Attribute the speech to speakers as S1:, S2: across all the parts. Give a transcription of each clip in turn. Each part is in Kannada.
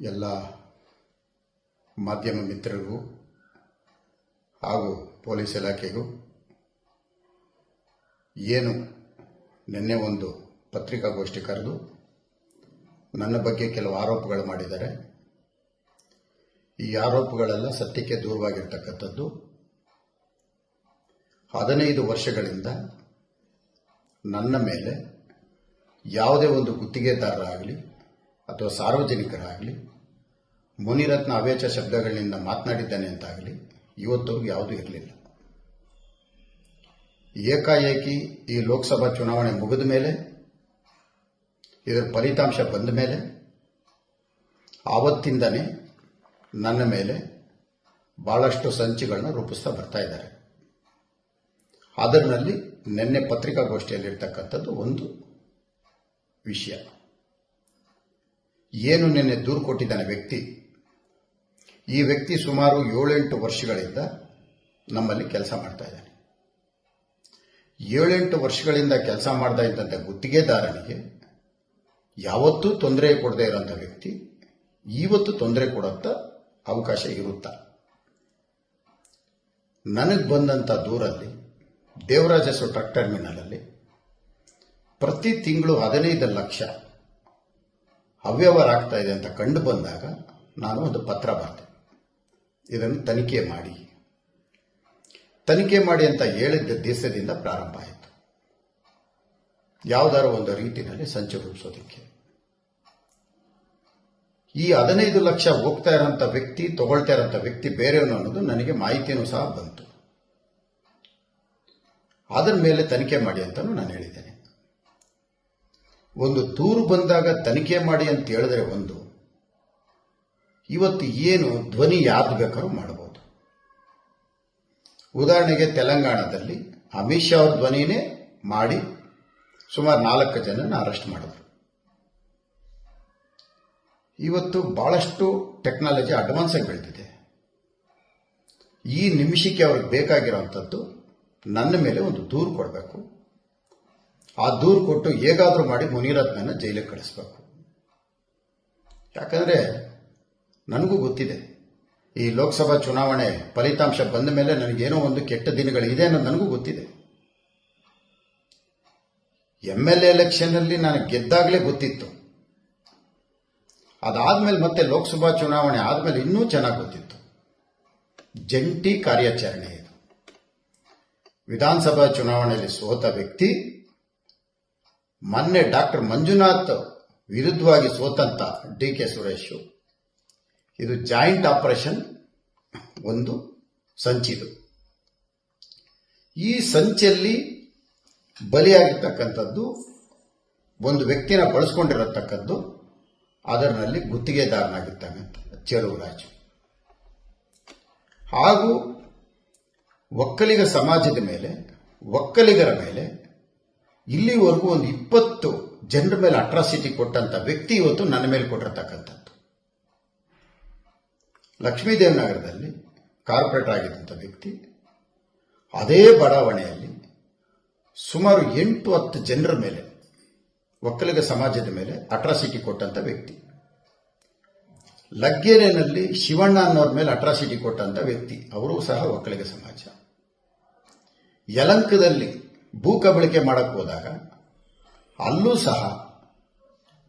S1: ಎಲ್ಲ ಮಾಧ್ಯಮ ಮಿತ್ರರಿಗೂ ಹಾಗೂ ಪೊಲೀಸ್ ಇಲಾಖೆಗೂ ಏನು ನಿನ್ನೆ ಒಂದು ಪತ್ರಿಕಾಗೋಷ್ಠಿ ಕರೆದು ನನ್ನ ಬಗ್ಗೆ ಕೆಲವು ಆರೋಪಗಳು ಮಾಡಿದ್ದಾರೆ. ಈ ಆರೋಪಗಳೆಲ್ಲ ಸತ್ಯಕ್ಕೆ ದೂರವಾಗಿರ್ತಕ್ಕಂಥದ್ದು. 15 ವರ್ಷಗಳಿಂದ ನನ್ನ ಮೇಲೆ ಯಾವುದೇ ಒಂದು ಗುತ್ತಿಗೆದಾರರಾಗಲಿ ಅಥವಾ ಸಾರ್ವಜನಿಕರಾಗಲಿ ಮುನಿರತ್ನ ಅವೇಚ ಶಬ್ದಗಳಿಂದ ಮಾತನಾಡಿದ್ದಾನೆ ಅಂತಾಗಲಿ ಇವತ್ತವರೆಗೂ ಯಾವುದೂ ಇರಲಿಲ್ಲ. ಏಕಾಏಕಿ ಈ ಲೋಕಸಭಾ ಚುನಾವಣೆ ಮುಗಿದ ಮೇಲೆ, ಇದರ ಫಲಿತಾಂಶ ಬಂದ ಮೇಲೆ ಆವತ್ತಿಂದನೇ ನನ್ನ ಮೇಲೆ ಬಹಳಷ್ಟು ಸಂಚುಗಳನ್ನ ರೂಪಿಸ್ತಾ ಬರ್ತಾ ಇದ್ದಾರೆ. ಅದರಲ್ಲಿ ನಿನ್ನೆ ಪತ್ರಿಕಾಗೋಷ್ಠಿಯಲ್ಲಿರ್ತಕ್ಕಂಥದ್ದು ಒಂದು ವಿಷಯ. ಏನು ನಿನ್ನೆ ದೂರು ಕೊಟ್ಟಿದ್ದಾನೆ ವ್ಯಕ್ತಿ, ಈ ವ್ಯಕ್ತಿ ಸುಮಾರು 7-8 ವರ್ಷಗಳಿಂದ ನಮ್ಮಲ್ಲಿ ಕೆಲಸ ಮಾಡ್ತಾ ಇದ್ದಾನೆ. 7-8 ವರ್ಷಗಳಿಂದ ಕೆಲಸ ಮಾಡ್ತಾ ಇದ್ದಂಥ ಗುತ್ತಿಗೆದಾರನಿಗೆ ಯಾವತ್ತೂ ತೊಂದರೆ ಕೊಡದೇ ಇರೋಂಥ ವ್ಯಕ್ತಿ ಇವತ್ತು ತೊಂದರೆ ಕೊಡೋಂಥ ಅವಕಾಶ ಇರುತ್ತಾ? ನನಗೆ ಬಂದಂಥ ದೂರಲ್ಲಿ ದೇವರಾಜ ಟ್ರಕ್ ಟರ್ಮಿನಲಲ್ಲಿ ಪ್ರತಿ ತಿಂಗಳು 15 ಲಕ್ಷ ಅವ್ಯವಹಾರ ಆಗ್ತಾ ಇದೆ ಅಂತ ಕಂಡು ಬಂದಾಗ ನಾನು ಒಂದು ಪತ್ರ ಬರೆದೆ, ಇದನ್ನು ತನಿಖೆ ಮಾಡಿ ಅಂತ ಹೇಳಿದ್ದ ದಿವಸದಿಂದ ಪ್ರಾರಂಭ ಆಯಿತು. ಯಾವುದಾದ್ರು ಒಂದು ರೀತಿಯಲ್ಲಿ ಸಂಚು ರೂಪಿಸೋದಕ್ಕೆ ಈ 15 ಲಕ್ಷ ಹೋಗ್ತಾ ಇರೋಂಥ ವ್ಯಕ್ತಿ, ತಗೊಳ್ತಾ ಇರೋಂಥ ವ್ಯಕ್ತಿ ಬೇರೆಯವನು ಅನ್ನೋದು ನನಗೆ ಮಾಹಿತಿಯೂ ಸಹ ಬಂತು. ಅದರ ಮೇಲೆ ತನಿಖೆ ಮಾಡಿ ಅಂತಲೂ ನಾನು ಹೇಳಿದ್ದೇನೆ. ಒಂದು ದೂರು ಬಂದಾಗ ತನಿಖೆ ಮಾಡಿ ಅಂತ ಹೇಳಿದ್ರೆ ಒಂದು, ಇವತ್ತು ಏನು ಧ್ವನಿ ಯಾರ್ದು ಬೇಕಾದ್ರೂ ಮಾಡಬಹುದು. ಉದಾಹರಣೆಗೆ ತೆಲಂಗಾಣದಲ್ಲಿ ಅಮಿತ್ ಶಾ ಅವ್ರ ಧ್ವನಿನೇ ಮಾಡಿ ಸುಮಾರು 4 ಜನನ ಅರೆಸ್ಟ್ ಮಾಡಿದ್ರು. ಇವತ್ತು ಬಹಳಷ್ಟು ಟೆಕ್ನಾಲಜಿ ಅಡ್ವಾನ್ಸ್ ಆಗಿ ಬೆಳೆದಿದೆ. ಈ ನಿಮಿಷಕ್ಕೆ ಅವ್ರಿಗೆ ಬೇಕಾಗಿರೋಂಥದ್ದು ನನ್ನ ಮೇಲೆ ಒಂದು ದೂರು ಕೊಡಬೇಕು. ಆ ದೂರು ಕೊಟ್ಟು ಹೇಗಾದರೂ ಮಾಡಿ ಮುನಿರತ್ನನ ಜೈಲಿಗೆ ಕಳಿಸ್ಬೇಕು. ಯಾಕಂದರೆ ನನಗೂ ಗೊತ್ತಿದೆ, ಈ ಲೋಕಸಭಾ ಚುನಾವಣೆ ಫಲಿತಾಂಶ ಬಂದ ಮೇಲೆ ನನಗೇನೋ ಒಂದು ಕೆಟ್ಟ ದಿನಗಳಿದೆ ಅನ್ನೋದು ನನಗೂ ಗೊತ್ತಿದೆ. MLA ಎಲೆಕ್ಷನ್ನಲ್ಲಿ ನಾನು ಗೆದ್ದಾಗಲೇ ಗೊತ್ತಿತ್ತು. ಅದಾದ್ಮೇಲೆ ಮತ್ತೆ ಲೋಕಸಭಾ ಚುನಾವಣೆ ಆದಮೇಲೆ ಇನ್ನೂ ಚೆನ್ನಾಗಿ ಗೊತ್ತಿತ್ತು. ಜಂಟಿ ಕಾರ್ಯಾಚರಣೆ ಇದು. ವಿಧಾನಸಭಾ ಚುನಾವಣೆಯಲ್ಲಿ ಸೋತ ವ್ಯಕ್ತಿ ಮೊನ್ನೆ ಡಾಕ್ಟರ್ ಮಂಜುನಾಥ್ ವಿರುದ್ಧವಾಗಿ ಸೋತಂತ DK ಸುರೇಶ್, ಇದು ಜಾಯಿಂಟ್ ಆಪರೇಷನ್ ಒಂದು ಸಂಚಿದು. ಈ ಸಂಚಲ್ಲಿ ಬಲಿಯಾಗಿರ್ತಕ್ಕಂಥದ್ದು ಒಂದು ವ್ಯಕ್ತಿನ ಬಳಸ್ಕೊಂಡಿರತಕ್ಕದ್ದು, ಅದರಲ್ಲಿ ಗುತ್ತಿಗೆದಾರನಾಗಿರ್ತಕ್ಕಂಥ ಚೆಲುವರಾಜು ಹಾಗೂ ಒಕ್ಕಲಿಗ ಸಮಾಜದ ಮೇಲೆ, ಒಕ್ಕಲಿಗರ ಮೇಲೆ ಇಲ್ಲಿವರೆಗೂ ಒಂದು 20 ಜನರ ಮೇಲೆ ಅಟ್ರಾಸಿಟಿ ಕೊಟ್ಟಂತ ವ್ಯಕ್ತಿ ಇವತ್ತು ನನ್ನ ಮೇಲೆ ಕೊಟ್ಟಿರತಕ್ಕಂಥದ್ದು. ಲಕ್ಷ್ಮೀದೇವನಗರದಲ್ಲಿ ಕಾರ್ಪೊರೇಟರ್ ಆಗಿದ್ದಂಥ ವ್ಯಕ್ತಿ ಅದೇ ಬಡಾವಣೆಯಲ್ಲಿ ಸುಮಾರು 8-10 ಜನರ ಮೇಲೆ, ಒಕ್ಕಲಿಗ ಸಮಾಜದ ಮೇಲೆ ಅಟ್ರಾಸಿಟಿ ಕೊಟ್ಟಂತ ವ್ಯಕ್ತಿ. ಲಗ್ಗೆರೆನಲ್ಲಿ ಶಿವಣ್ಣ ಅನ್ನೋರ ಮೇಲೆ ಅಟ್ರಾಸಿಟಿ ಕೊಟ್ಟಂತ ವ್ಯಕ್ತಿ, ಅವರು ಸಹ ಒಕ್ಕಲಿಗ ಸಮಾಜ. ಯಲಂಕದಲ್ಲಿ ಭೂ ಕಬಳಿಕೆ ಮಾಡಕ್ಕೆ ಹೋದಾಗ ಅಲ್ಲೂ ಸಹ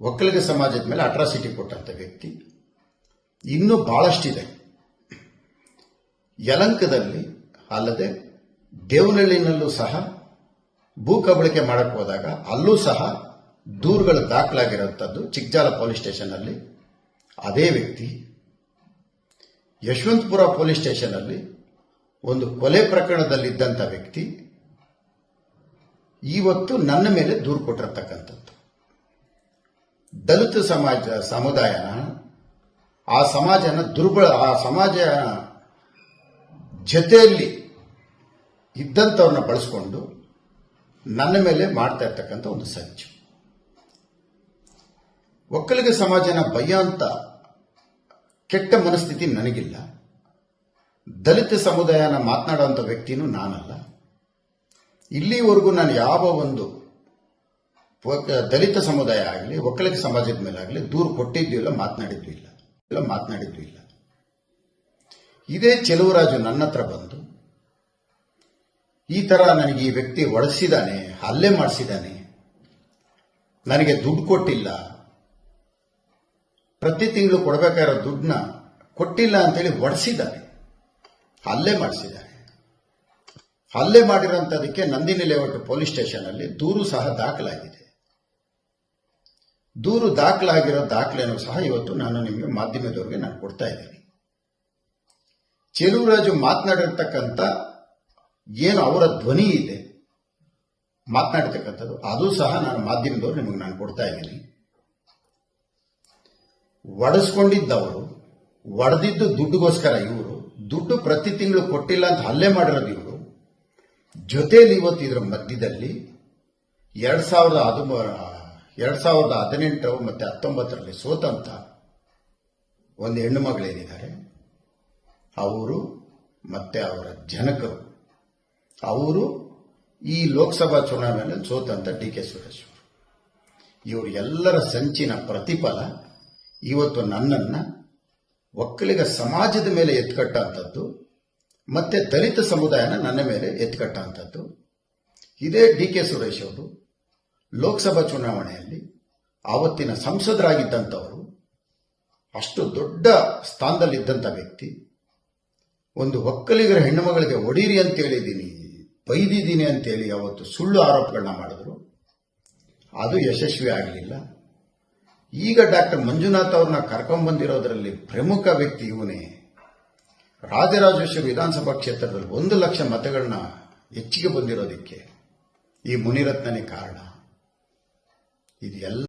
S1: ಒಕ್ಕಲಿಗ ಸಮಾಜದ ಮೇಲೆ ಅಟ್ರಾಸಿಟಿ ಕೊಟ್ಟಂತ ವ್ಯಕ್ತಿ. ಇನ್ನೂ ಬಹಳಷ್ಟಿದೆ. ಯಲಂಕದಲ್ಲಿ ಅಲ್ಲದೆ ದೇವನಹಳ್ಳಿನಲ್ಲೂ ಸಹ ಭೂ ಕಬಳಿಕೆ ಮಾಡಕ್ಕೆ ಹೋದಾಗ ಅಲ್ಲೂ ಸಹ ದೂರುಗಳು ದಾಖಲಾಗಿರುವಂಥದ್ದು ಚಿಕ್ಕಜಾಲ ಪೊಲೀಸ್ ಸ್ಟೇಷನ್ನಲ್ಲಿ ಅದೇ ವ್ಯಕ್ತಿ. ಯಶವಂತಪುರ ಪೊಲೀಸ್ ಸ್ಟೇಷನ್ನಲ್ಲಿ ಒಂದು ಕೊಲೆ ಪ್ರಕರಣದಲ್ಲಿದ್ದಂಥ ವ್ಯಕ್ತಿ ಇವತ್ತು ನನ್ನ ಮೇಲೆ ದೂರು ಕೊಟ್ಟಿರತಕ್ಕಂಥದ್ದು. ದಲಿತ ಸಮುದಾಯನ, ಆ ಸಮಾಜನ ಆ ಸಮಾಜ ಜೊತೆಯಲ್ಲಿ ಇದ್ದಂಥವ್ರನ್ನ ಬಳಸ್ಕೊಂಡು ನನ್ನ ಮೇಲೆ ಮಾಡ್ತಾ ಇರ್ತಕ್ಕಂಥ ಒಂದು ಸಂಚು. ಒಕ್ಕಲಿಗ ಸಮಾಜನ ಬಯ್ಯಂತ ಕೆಟ್ಟ ಮನಸ್ಥಿತಿ ನನಗಿಲ್ಲ. ದಲಿತ ಸಮುದಾಯನ ಮಾತನಾಡುವಂಥ ವ್ಯಕ್ತಿನೂ ನಾನಲ್ಲ. ಇಲ್ಲಿವರೆಗೂ ನಾನು ಯಾವ ಒಂದು ದಲಿತ ಸಮುದಾಯ ಆಗಲಿ, ಒಕ್ಕಲಿಗ ಸಮಾಜದ ಮೇಲೆ ಆಗಲಿ ದೂರು ಕೊಟ್ಟಿದ್ದೂ ಇಲ್ಲ, ಮಾತನಾಡಿದ್ದೂ ಇಲ್ಲ. ಎಲ್ಲ ಮಾತನಾಡಿದ್ದು ಇಲ್ಲ. ಇದೇ ಚೆಲುವರಾಜು ನನ್ನ ಹತ್ರ ಬಂದು ಈ ತರ ನನಗೆ ಈ ವ್ಯಕ್ತಿ ಒಡಿಸಿದ್ದಾನೆ, ಹಲ್ಲೆ ಮಾಡಿಸಿದ್ದಾನೆ, ನನಗೆ ದುಡ್ಡು ಕೊಟ್ಟಿಲ್ಲ, ಪ್ರತಿ ತಿಂಗಳು ಕೊಡಬೇಕಾಗಿರೋ ದುಡ್ಡನ್ನ ಕೊಟ್ಟಿಲ್ಲ ಅಂತೇಳಿ ಒಡಿಸಿದ್ದಾನೆ, ಹಲ್ಲೆ ಮಾಡಿಸಿದ್ದಾನೆ. ಹಲ್ಲೆ ಮಾಡಿರೋಂಥದಕ್ಕೆ ನಂದಿನಿ ಲೇಔಟ್ ಪೊಲೀಸ್ ಸ್ಟೇಷನ್ ಅಲ್ಲಿ ದೂರು ಸಹ ದಾಖಲಾಗಿದೆ. ದೂರು ದಾಖಲಾಗಿರೋ ದಾಖಲೆನೂ ಸಹ ಇವತ್ತು ನಾನು ನಿಮಗೆ ಮಾಧ್ಯಮದವರಿಗೆ ನಾನು ಕೊಡ್ತಾ ಇದ್ದೀನಿ. ಚೆಲುವರಾಜು ಮಾತನಾಡಿರ್ತಕ್ಕಂಥ ಏನು ಅವರ ಧ್ವನಿ ಇದೆ ಮಾತನಾಡಿರ್ತಕ್ಕಂಥದ್ದು, ಅದು ಸಹ ನಾನು ಮಾಧ್ಯಮದವರು ನಿಮಗೆ ನಾನು ಕೊಡ್ತಾ ಇದ್ದೀನಿ. ಒಡಿಸ್ಕೊಂಡಿದ್ದವರು, ಒಡೆದಿದ್ದು ದುಡ್ಡುಗೋಸ್ಕರ ಇವರು, ದುಡ್ಡು ಪ್ರತಿ ತಿಂಗಳು ಕೊಟ್ಟಿಲ್ಲ ಅಂತ ಹಲ್ಲೆ ಮಾಡಿರೋದು ಇವರು. ಜೊತೆಯಲ್ಲಿ ಇವತ್ತು ಇದರ ಮಧ್ಯದಲ್ಲಿ 2018 ಮತ್ತೆ 19ರಲ್ಲಿ ಸೋತಂತ ಒಂದು ಹೆಣ್ಣು ಮಗಳೇನಿದ್ದಾರೆ ಅವರು ಮತ್ತೆ ಅವರ ಜನಕರು, ಅವರು ಈ ಲೋಕಸಭಾ ಚುನಾವಣೆಯಲ್ಲಿ ಸೋತಂತ DK ಸುರೇಶ್ ಅವರು, ಇವರು ಎಲ್ಲರ ಸಂಚಿನ ಪ್ರತಿಫಲ ಇವತ್ತು ನನ್ನನ್ನ ಒಕ್ಕಲಿಗ ಸಮಾಜದ ಮೇಲೆ ಎತ್ಕಟ್ಟಂಥದ್ದು, ಮತ್ತೆ ದಲಿತ ಸಮುದಾಯನ ನನ್ನ ಮೇಲೆ ಎತ್ಕಟ್ಟಂಥದ್ದು. ಇದೇ DK ಸುರೇಶ್ ಅವರು ಲೋಕಸಭಾ ಚುನಾವಣೆಯಲ್ಲಿ ಆವತ್ತಿನ ಸಂಸದರಾಗಿದ್ದಂಥವರು, ಅಷ್ಟು ದೊಡ್ಡ ಸ್ಥಾನದಲ್ಲಿದ್ದಂಥ ವ್ಯಕ್ತಿ, ಒಂದು ಒಕ್ಕಲಿಗರ ಹೆಣ್ಣುಮಗಳಿಗೆ ಒಡೀರಿ ಅಂತ ಹೇಳಿದ್ದೀನಿ, ಬೈದಿದ್ದೀನಿ ಅಂತೇಳಿ ಅವತ್ತು ಸುಳ್ಳು ಆರೋಪಗಳನ್ನ ಮಾಡಿದ್ರು. ಅದು ಯಶಸ್ವಿ ಆಗಲಿಲ್ಲ. ಈಗ ಡಾಕ್ಟರ್ ಮಂಜುನಾಥ್ ಅವ್ರನ್ನ ಕರ್ಕೊಂಡ್ಬಂದಿರೋದ್ರಲ್ಲಿ ಪ್ರಮುಖ ವ್ಯಕ್ತಿ ಇವನೇ. ರಾಜರಾಜೇಶ್ವರಿ ವಿಧಾನಸಭಾ ಕ್ಷೇತ್ರದಲ್ಲಿ 1 ಲಕ್ಷ ಮತಗಳನ್ನ ಹೆಚ್ಚಿಗೆ ಬಂದಿರೋದಕ್ಕೆ ಈ ಮುನಿರತ್ನನೇ ಕಾರಣ. ಇದು ಎಲ್ಲ